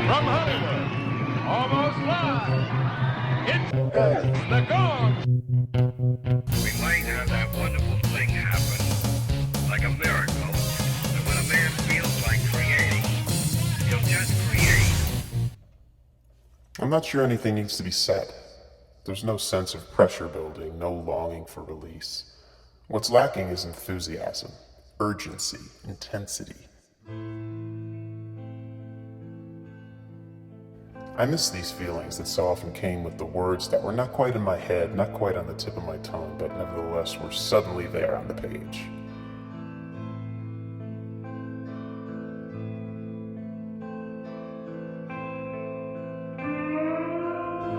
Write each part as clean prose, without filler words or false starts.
From Hollywood, almost live, it's Head The Gong. We might have that wonderful thing happen, like a miracle, that when a man feels like creating, he'll just create. I'm not sure anything needs to be said. There's no sense of pressure building, no longing for release. What's lacking is enthusiasm, urgency, intensity. I miss these feelings that so often came with the words that were not quite in my head, not quite on the tip of my tongue, but nevertheless were suddenly there on the page.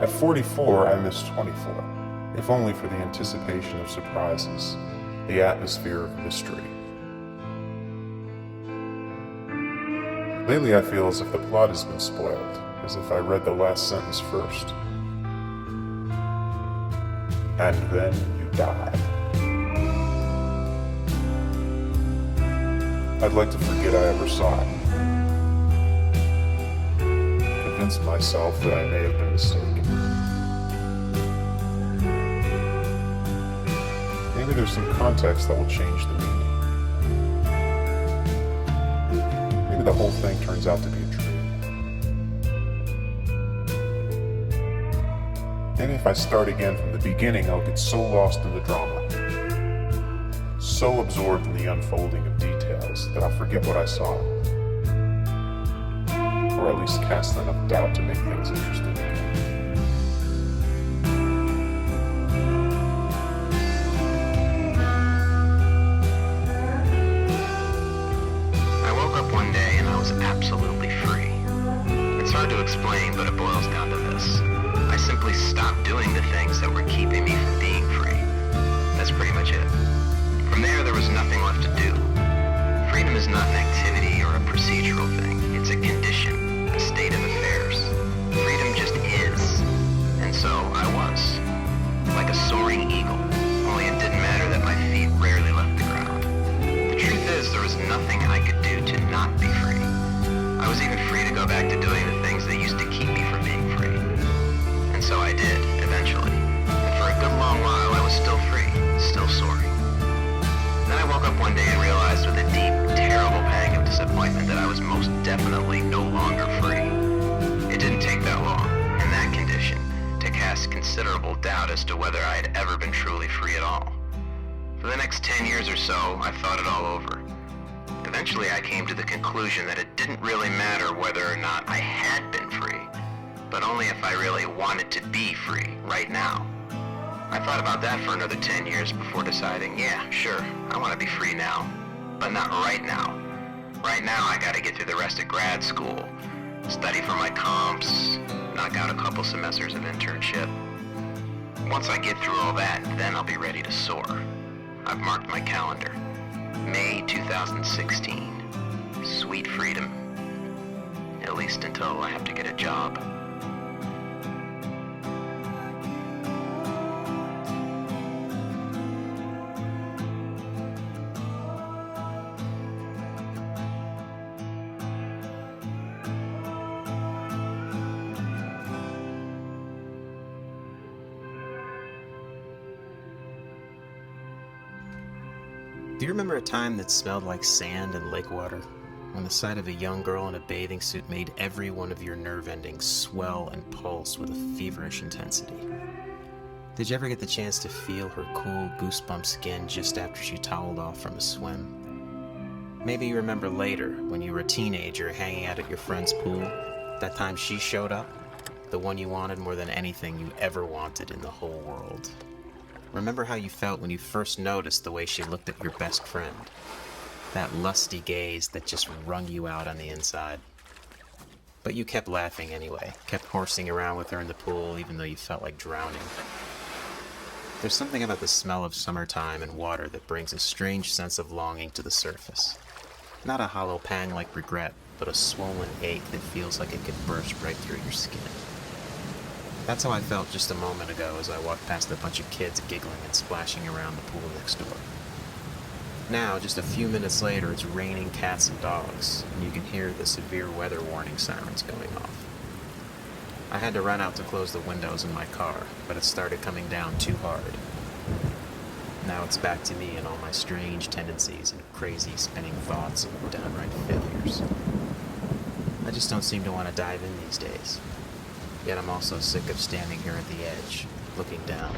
At 44, I miss 24, if only for the anticipation of surprises, the atmosphere of mystery. Lately I feel as if the plot has been spoiled, as if I read the last sentence first. And then you died. I'd like to forget I ever saw it. Convince myself that I may have been mistaken. Maybe there's some context that will change the meaning. Maybe the whole thing turns out to be a dream. Maybe if I start again from the beginning, I'll get so lost in the drama, so absorbed in the unfolding of details that I'll forget what I saw. Or at least cast enough doubt to make things interesting again. I woke up one day and I was absolutely free. It's hard to explain, but it boils down to this. I simply stopped doing the things that were keeping me from being free. That's pretty much it. From there was nothing left to do. Freedom is not an activity or a procedural thing. It's a condition, a state of affairs. Freedom just is. And so I was. Like a soaring eagle. Only it didn't matter that my feet rarely left the ground. The truth is, there was nothing I could do to not be free. I was even free to go back to doing the things that used to keep me from being free. And so I did, eventually. And for a good long while, I was still free, still soaring. Then I woke up one day and realized with a deep, terrible pang of disappointment that I was most definitely no longer free. It didn't take that long, in that condition, to cast considerable doubt as to whether I had ever been truly free at all. For the next 10 years or so, I thought it all over. Eventually, I came to the conclusion that it didn't really matter whether or not I had been free, but only if I really wanted to be free right now. I thought about that for another 10 years before deciding, yeah, sure, I want to be free now, but not right now. Right now, I gotta get through the rest of grad school, study for my comps, knock out a couple semesters of internship. Once I get through all that, then I'll be ready to soar. I've marked my calendar. May 2016. Sweet freedom. At least until I have to get a job. Do you remember a time that smelled like sand and lake water? When the sight of a young girl in a bathing suit made every one of your nerve endings swell and pulse with a feverish intensity? Did you ever get the chance to feel her cool, goosebump skin just after she toweled off from a swim? Maybe you remember later, when you were a teenager hanging out at your friend's pool, that time she showed up, the one you wanted more than anything you ever wanted in the whole world. Remember how you felt when you first noticed the way she looked at your best friend? That lusty gaze that just wrung you out on the inside. But you kept laughing anyway, kept horsing around with her in the pool even though you felt like drowning. There's something about the smell of summertime and water that brings a strange sense of longing to the surface. Not a hollow pang like regret, but a swollen ache that feels like it could burst right through your skin. That's how I felt just a moment ago as I walked past a bunch of kids giggling and splashing around the pool next door. Now, just a few minutes later, it's raining cats and dogs, and you can hear the severe weather warning sirens going off. I had to run out to close the windows in my car, but it started coming down too hard. Now it's back to me and all my strange tendencies and crazy spinning thoughts and downright failures. I just don't seem to want to dive in these days. Yet I'm also sick of standing here at the edge, looking down.